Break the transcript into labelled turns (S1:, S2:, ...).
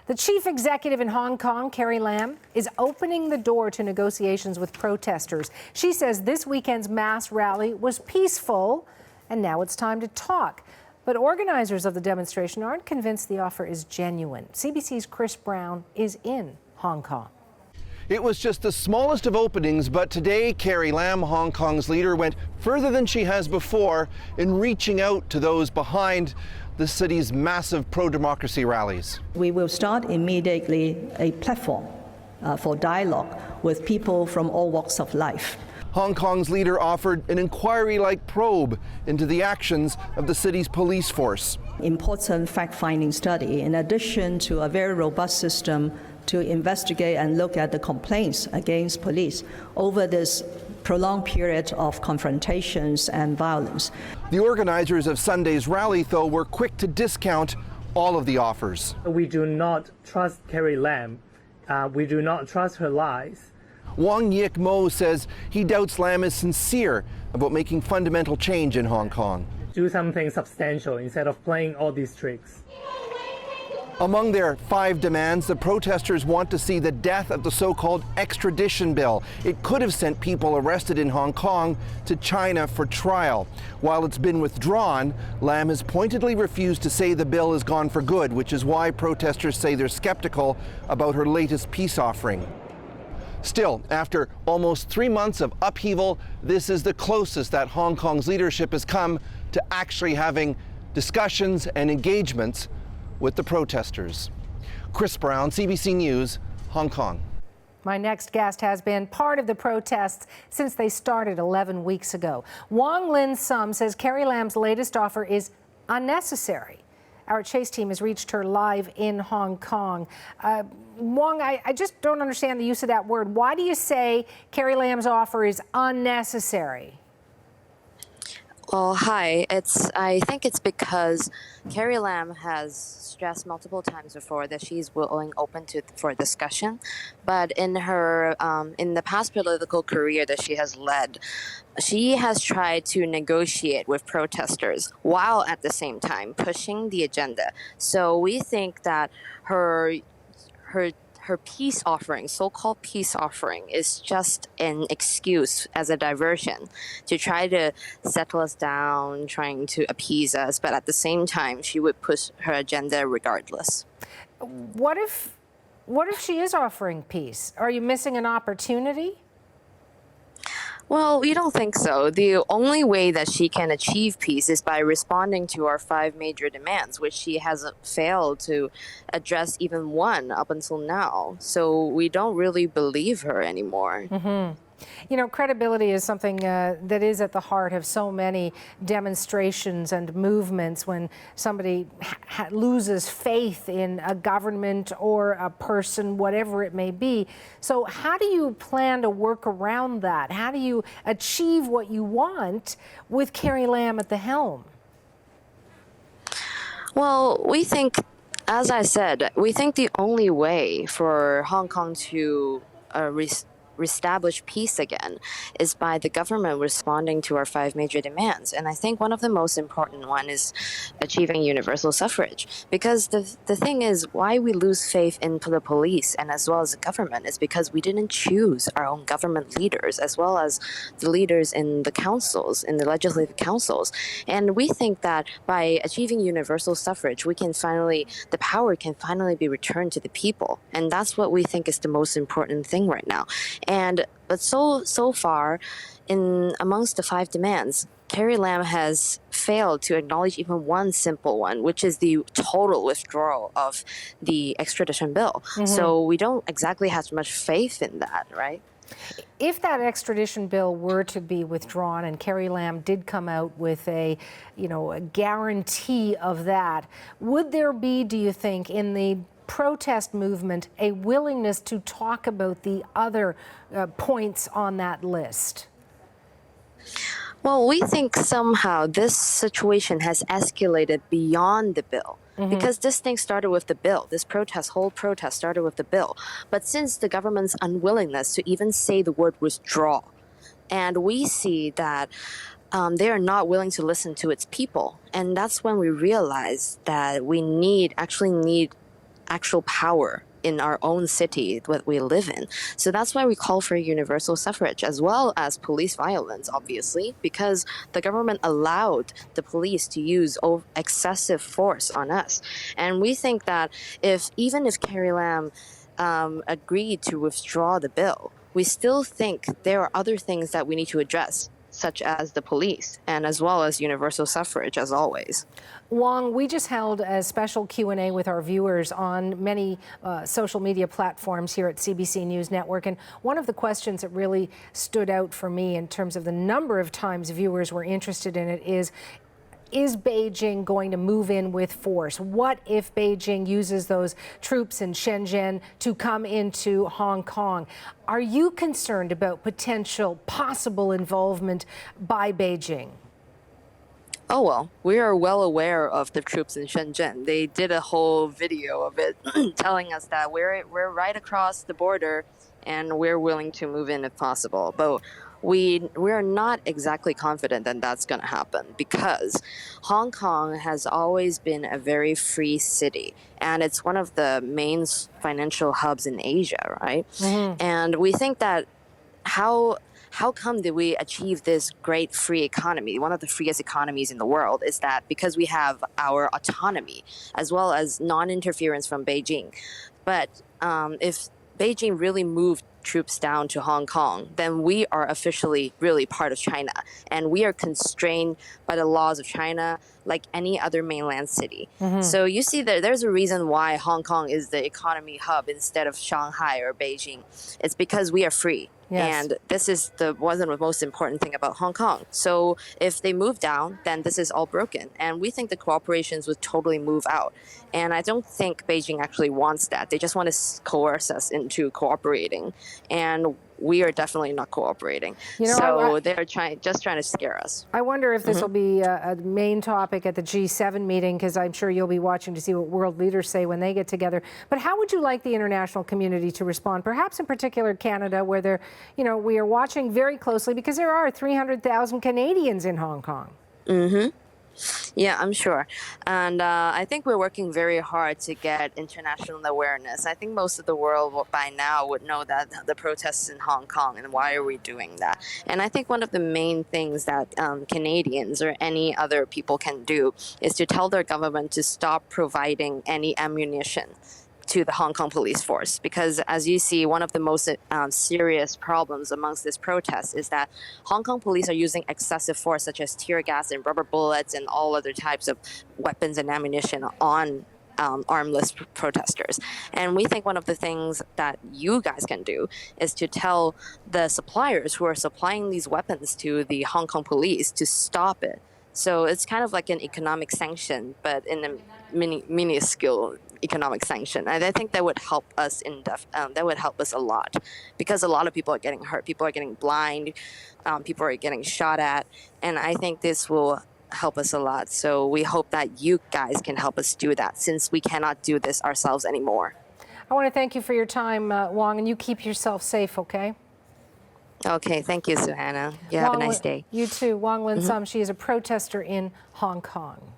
S1: The chief executive in Hong Kong, Carrie Lam, is opening the door to negotiations with protesters. She says this weekend's mass rally was peaceful, and now it's time to talk. But organizers of the demonstration aren't convinced the offer is genuine. CBC's Chris Brown is in Hong Kong.
S2: It was just the smallest of openings, but today Carrie Lam, Hong Kong's leader, went further than she has before in reaching out to those behind the city's massive pro-democracy rallies.
S3: We will start immediately a platform for dialogue with people from all walks of life.
S2: Hong Kong's leader offered an inquiry-like probe into the actions of the city's police force.
S3: Important fact-finding study, in addition to a very robust system to investigate and look at the complaints against police over this prolonged period of confrontations and violence.
S2: The organizers of Sunday's rally, though, were quick to discount all of the offers.
S4: We do not trust Carrie Lam. We do not trust her lies.
S2: Wong Lin-Sum says he doubts Lam is sincere about making fundamental change in Hong Kong.
S4: Do something substantial instead of playing all these tricks.
S2: Among their 5 demands, the protesters want to see the death of the so-called extradition bill. It could have sent people arrested in Hong Kong to China for trial. While it's been withdrawn, Lam has pointedly refused to say the bill is gone for good, which is why protesters say they're skeptical about her latest peace offering. Still, after almost 3 months of upheaval, this is the closest that Hong Kong's leadership has come to actually having discussions and engagements with the protesters. Chris Brown, CBC News, Hong Kong.
S1: My next guest has been part of the protests since they started 11 weeks ago. Wong Lin-Sum says Carrie Lam's latest offer is unnecessary. Our Chase team has reached her live in Hong Kong. Wong, I just don't understand the use of that word. Why do you say Carrie Lam's offer is unnecessary?
S5: Well, hi. I think it's because Carrie Lam has stressed multiple times before that she's open for discussion. But in her in the past political career that she has led, she has tried to negotiate with protesters while at the same time pushing the agenda. So we think that her peace offering, so-called peace offering, is just an excuse as a diversion to try to settle us down, trying to appease us, but at the same time, she would push her agenda regardless.
S1: What if she is offering peace? Are you missing an opportunity?
S5: Well, we don't think so. The only way that she can achieve peace is by responding to our 5 major demands, which she has failed to address even one up until now. So we don't really believe her anymore.
S1: Mm-hmm. You know, credibility is something that is at the heart of so many demonstrations and movements. When somebody loses faith in a government or a person, whatever it may be. So how do you plan to work around that? How do you achieve what you want with Carrie Lam at the helm?
S5: Well, we think, as I said, we think the only way for Hong Kong to reestablish peace again is by the government responding to our 5 major demands. And I think one of the most important one is achieving universal suffrage. Because the thing is, why we lose faith in the police and as well as the government is because we didn't choose our own government leaders as well as the leaders in the councils, in the legislative councils. And we think that by achieving universal suffrage, the power can finally be returned to the people. And that's what we think is the most important thing right now. But so far, amongst the 5 demands, Carrie Lam has failed to acknowledge even one simple one, which is the total withdrawal of the extradition bill. Mm-hmm. So we don't exactly have much faith in that, right?
S1: If that extradition bill were to be withdrawn and Carrie Lam did come out with a guarantee of that, would there be, do you think, in the protest movement, a willingness to talk about the other points on that list?
S5: Well, we think somehow this situation has escalated beyond the bill. Mm-hmm. Because this thing started with the bill. This whole protest started with the bill. But since the government's unwillingness to even say the word withdraw, and we see that they are not willing to listen to its people, and that's when we realize that we actually need actual power in our own city that we live in. So that's why we call for universal suffrage, as well as police violence, obviously, because the government allowed the police to use excessive force on us. And we think that even if Carrie Lam agreed to withdraw the bill, we still think there are other things that we need to address, such as the police and as well as universal suffrage, as always.
S1: Wong, we just held a special Q&A with our viewers on many social media platforms here at CBC News Network, and one of the questions that really stood out for me in terms of the number of times viewers were interested in it is Beijing going to move in with force? What if Beijing uses those troops in Shenzhen to come into Hong Kong? Are you concerned about possible involvement by Beijing?
S5: Oh, well, we are well aware of the troops in Shenzhen. They did a whole video of it telling us that we're right across the border and we're willing to move in if possible. But we're not exactly confident that that's going to happen, because Hong Kong has always been a very free city, and it's one of the main financial hubs in Asia, right? Mm-hmm. And we think that how come did we achieve this great free economy, one of the freest economies in the world, is that because we have our autonomy as well as non-interference from Beijing. But if Beijing really moved troops down to Hong Kong, then we are officially really part of China, and we are constrained by the laws of China like any other mainland city. Mm-hmm. So you see that there's a reason why Hong Kong is the economy hub instead of Shanghai or Beijing. It's because we are free. Yes. And this is wasn't the most important thing about Hong Kong. So if they move down, then this is all broken. And we think the cooperations would totally move out. And I don't think Beijing actually wants that. They just want to coerce us into cooperating. And we are definitely not cooperating. So they're just trying to scare us.
S1: I wonder if this will be a main topic at the G7 meeting, because I'm sure you'll be watching to see what world leaders say when they get together. But how would you like the international community to respond? Perhaps in particular Canada, where we are watching very closely, because there are 300,000 Canadians in Hong Kong. Mm-hmm.
S5: Yeah, I'm sure. And I think we're working very hard to get international awareness. I think most of the world by now would know that the protests in Hong Kong and why are we doing that. And I think one of the main things that Canadians or any other people can do is to tell their government to stop providing any ammunition to the Hong Kong police force, because as you see, one of the most serious problems amongst this protest is that Hong Kong police are using excessive force, such as tear gas and rubber bullets and all other types of weapons and ammunition on armless protesters. And we think one of the things that you guys can do is to tell the suppliers who are supplying these weapons to the Hong Kong police to stop it. So it's kind of like an economic sanction, but in a minuscule economic sanction. And I think that would help us that would help us a lot, because a lot of people are getting hurt. People are getting blind. People are getting shot at. And I think this will help us a lot. So we hope that you guys can help us do that, since we cannot do this ourselves anymore.
S1: I want to thank you for your time, Wong, and you keep yourself safe, okay?
S5: Okay, thank you, Suhana. You have a nice day.
S1: You too. Wong Lin-Sum, she is a protester in Hong Kong.